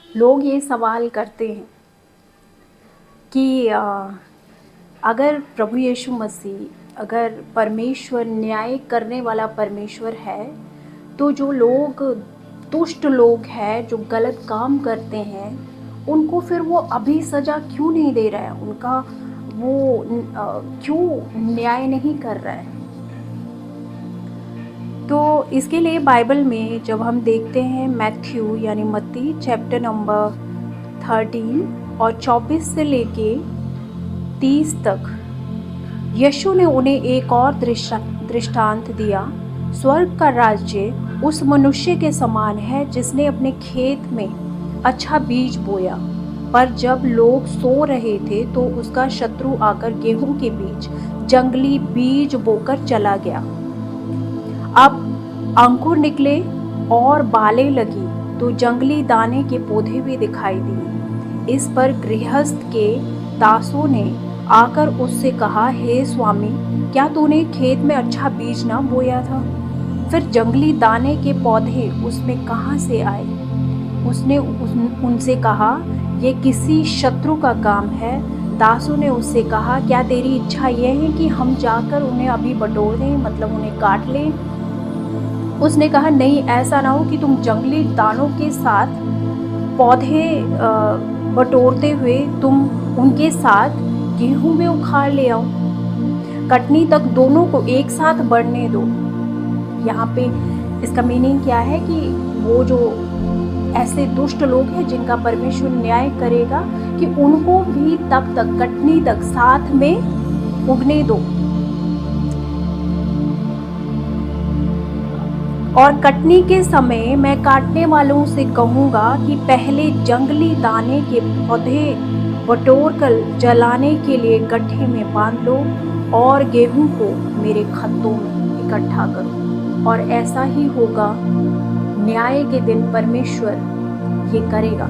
लोग ये सवाल करते हैं कि अगर प्रभु यीशु मसीह, अगर परमेश्वर न्याय करने वाला परमेश्वर है, तो जो लोग दुष्ट लोग हैं, जो गलत काम करते हैं, उनको फिर वो अभी सज़ा क्यों नहीं दे रहा है? उनका वो क्यों न्याय नहीं कर रहा है? तो इसके लिए बाइबल में जब हम देखते हैं मैथ्यू यानी मत्ती चैप्टर नंबर 13 और 24 से लेके 30 तक यीशु ने उन्हें एक और दृष्टांत दिया। स्वर्ग का राज्य उस मनुष्य के समान है जिसने अपने खेत में अच्छा बीज बोया, पर जब लोग सो रहे थे तो उसका शत्रु आकर गेहूं के बीच जंगली बीज बोकर चला गया। अब अंकुर निकले और बालें लगी तो जंगली दाने के पौधे भी दिखाई दिए। इस पर गृहस्थ के दासों ने आकर उससे कहा, हे स्वामी, क्या तूने खेत में अच्छा बीज ना बोया था? फिर जंगली दाने के पौधे उसमें कहाँ से आए? उसने उनसे कहा, ये किसी शत्रु का काम है। दासों ने उससे कहा, क्या तेरी इच्छा यह है कि हम जाकर उन्हें अभी बटोर दें, मतलब उन्हें काट लें? उसने कहा, नहीं, ऐसा ना हो कि तुम जंगली दानों के साथ पौधे बटोरते हुए तुम उनके साथ गेहूं में उखाड़ ले आओ। कटनी तक दोनों को एक साथ बढ़ने दो। यहाँ पे इसका मीनिंग क्या है कि वो जो ऐसे दुष्ट लोग हैं जिनका परमेश्वर न्याय करेगा, कि उनको भी तब तक कटनी तक साथ में उगने दो। और कटनी के समय मैं काटने वालों से कहूँगा कि पहले जंगली दाने के पौधे बटोर कर जलाने के लिए गड्ढे में बांध लो और गेहूं को मेरे खत्तों में इकट्ठा करो। और ऐसा ही होगा, न्याय के दिन परमेश्वर ये करेगा।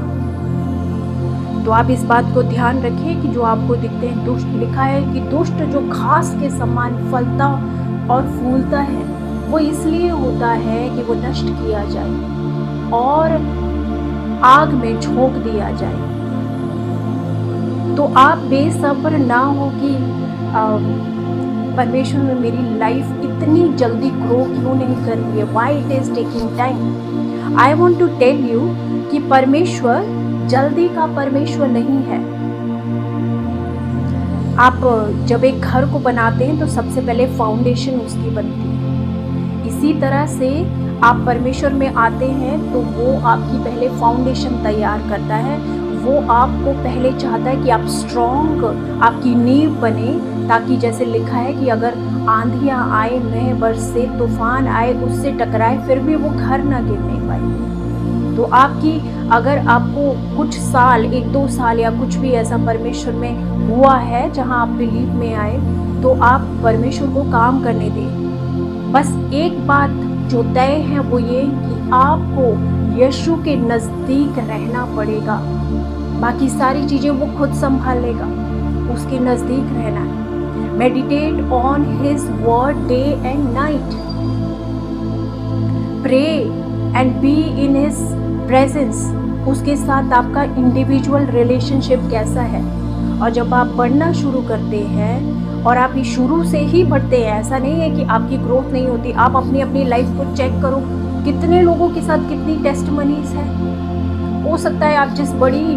तो आप इस बात को ध्यान रखें कि जो आपको दिखते हैं दुष्ट, लिखा है कि दुष्ट जो घास के समान फलता और फूलता है, वो इसलिए होता है कि वो नष्ट किया जाए और आग में झोंक दिया जाए। तो आप बेसब्र ना हो कि परमेश्वर में मेरी लाइफ इतनी जल्दी ग्रो क्यों नहीं कर रही है, why it is taking time. I want to tell you कि परमेश्वर जल्दी का परमेश्वर नहीं है। आप जब एक घर को बनाते हैं तो सबसे पहले फाउंडेशन उसकी बनती है। इसी तरह से आप परमेश्वर में आते हैं तो वो आपकी पहले फाउंडेशन तैयार करता है। वो आपको पहले चाहता है कि आप स्ट्रॉन्ग, आपकी नींव बने, ताकि जैसे लिखा है कि अगर आंधियां आए, मेह बरसे, तूफान आए, उससे टकराए, फिर भी वो घर ना गिरने पाए। तो आपकी, अगर आपको कुछ साल, 1-2 साल या कुछ भी ऐसा परमेश्वर में हुआ है जहां आप बिलीव में आए, तो आप परमेश्वर को काम करने दें। बस एक बात जो तय है वो ये कि आपको यीशु के नज़दीक रहना पड़ेगा। बाकी सारी चीज़ें वो खुद संभाल लेगा, उसके नज़दीक रहना है। Meditate on his word day and night, pray and be in his presence. उसके साथ आपका इंडिविजुअल रिलेशनशिप कैसा है? और जब आप बढ़ना शुरू करते हैं, और आप ये शुरू से ही बढ़ते हैं, ऐसा नहीं है कि आपकी ग्रोथ नहीं होती। आप अपनी लाइफ को चेक करो, कितने लोगों के साथ कितनी टेस्टमनीज है। हो सकता है आप जिस बड़ी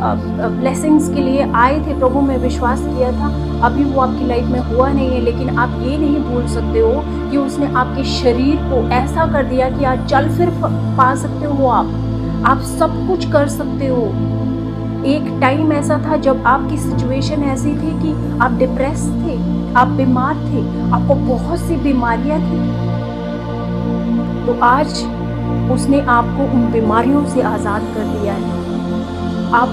ब्लेसिंग्स के लिए आए थे, प्रभु में विश्वास किया था, अभी वो आपकी लाइफ में हुआ नहीं है, लेकिन आप ये नहीं भूल सकते हो कि उसने आपके शरीर को ऐसा कर दिया कि आज चल फिर पा सकते हो। आप सब कुछ कर सकते हो। एक टाइम ऐसा था जब आपकी सिचुएशन ऐसी थी कि आप डिप्रेस थे, आप बीमार थे, आपको बहुत सी बीमारियां थी, तो आज उसने आपको उन बीमारियों से आज़ाद कर दिया है। आप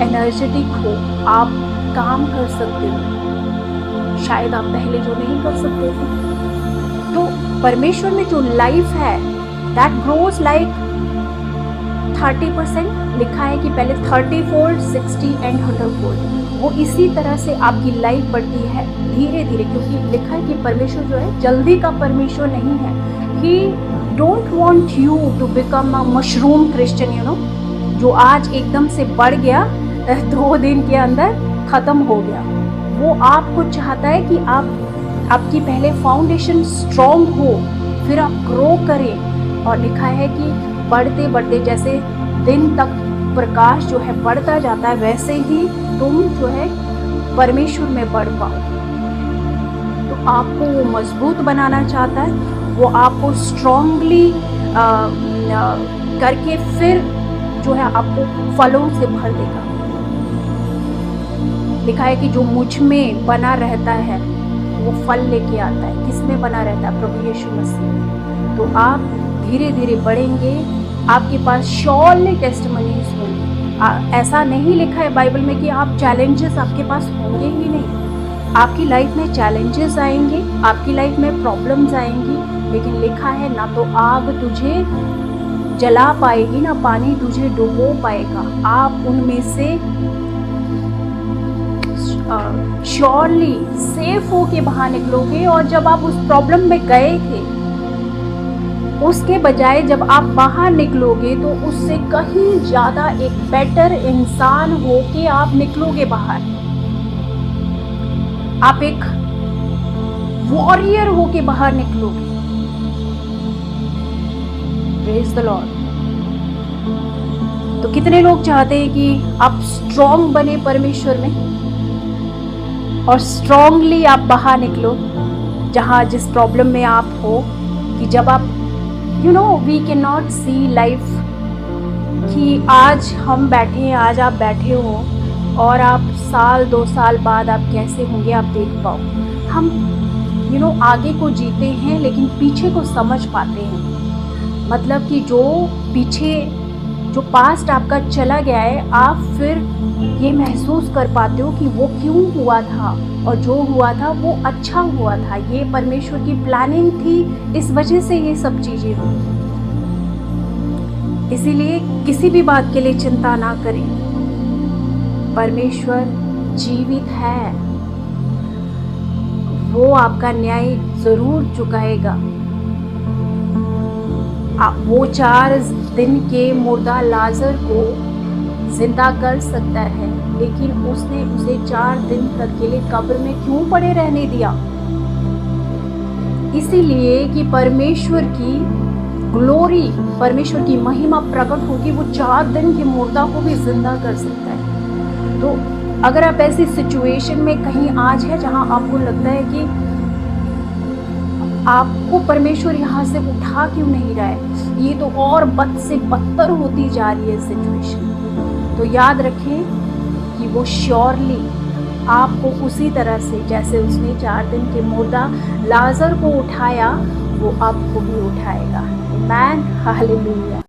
एनर्जेटिक हो, आप काम कर सकते हो, शायद आप पहले जो नहीं कर सकते थे। तो परमेश्वर में जो लाइफ है, दैट ग्रोज लाइक 30%। लिखा है कि पहले 30 फोल्ड, 60 एंड 100 फोल्ड। वो इसी तरह से आपकी लाइफ बढ़ती है धीरे धीरे, क्योंकि लिखा है कि परमेश्वर जो है जल्दी का परमेश्वर नहीं है। He don't want you to become a mushroom Christian, जो आज एकदम से बढ़ गया 2 दिन के अंदर खत्म हो गया। वो आपको चाहता है कि आपकी पहले फाउंडेशन स्ट्रॉन्ग हो, फिर आप ग्रो करें। और लिखा है कि बढ़ते बढ़ते जैसे दिन तक प्रकाश जो है बढ़ता जाता है, वैसे ही तुम जो है परमेश्वर में बढ़ पाओ। तो आपको वो मजबूत बनाना चाहता है, वो आपको स्ट्रांगली करके फिर जो है आपको फलों से भर देगा। लिखा है कि जो मुझ में बना रहता है वो फल लेके आता है। किसमें बना रहता है? प्रभु यीशु मसीह में। तो आप धीरे धीरे बढ़ेंगे, आपके पास श्योरली टेस्टिमनीज होंगे। ऐसा नहीं लिखा है बाइबल में कि आप चैलेंजेस आपके पास होंगे ही नहीं। आपकी लाइफ में चैलेंजेस आएंगे, आपकी लाइफ में प्रॉब्लम्स आएंगी, लेकिन लिखा है ना तो आग तुझे जला पाएगी, ना पानी तुझे डुबो पाएगा। आप उनमें से श्योरली सेफ हो के बाहर निकलोगे। और जब आप उस प्रॉब्लम में गए थे, उसके बजाय जब आप बाहर निकलोगे तो उससे कहीं ज्यादा एक बेटर इंसान हो के आप निकलोगे बाहर। आप एक वॉरियर हो के बाहर निकलोगे। Praise the Lord. तो कितने लोग चाहते हैं कि आप स्ट्रॉन्ग बने परमेश्वर में और स्ट्रांगली आप बाहर निकलो जहाँ जिस प्रॉब्लम में आप हो। कि जब आप we can not see life कि आज हम बैठे हैं, आज आप बैठे हो और आप साल 2 साल बाद आप कैसे होंगे आप देख पाओ। हम आगे को जीते हैं लेकिन पीछे को समझ पाते हैं। मतलब कि जो पास्ट आपका चला गया है, आप फिर ये महसूस कर पाते हो कि वो क्यों हुआ था और जो हुआ था वो अच्छा हुआ था। ये परमेश्वर की प्लानिंग थी, इस वजह से ये सब चीजें हुई। इसीलिए किसी भी बात के लिए चिंता ना करें। परमेश्वर जीवित है, वो आपका न्याय जरूर चुकाएगा। वो 4 दिन के मुर्दा लाजर को जिंदा कर सकता है, लेकिन उसने उसे 4 दिन तक के लिए कब्र में क्यों पड़े रहने दिया? इसीलिए कि परमेश्वर की ग्लोरी, परमेश्वर की महिमा प्रकट होगी। वो 4 दिन के मुर्दा को भी जिंदा कर सकता है। तो अगर आप ऐसी सिचुएशन में कहीं आज है जहां आपको लगता है कि आपको परमेश्वर यहाँ से उठा क्यों नहीं रहा है, ये तो और बद से बदतर होती जा रही है सिचुएशन, तो याद रखें कि वो श्योरली आपको उसी तरह से जैसे उसने 4 दिन के मुर्दा लाजर को उठाया, वो आपको भी उठाएगा। आमेन, हालेलुया।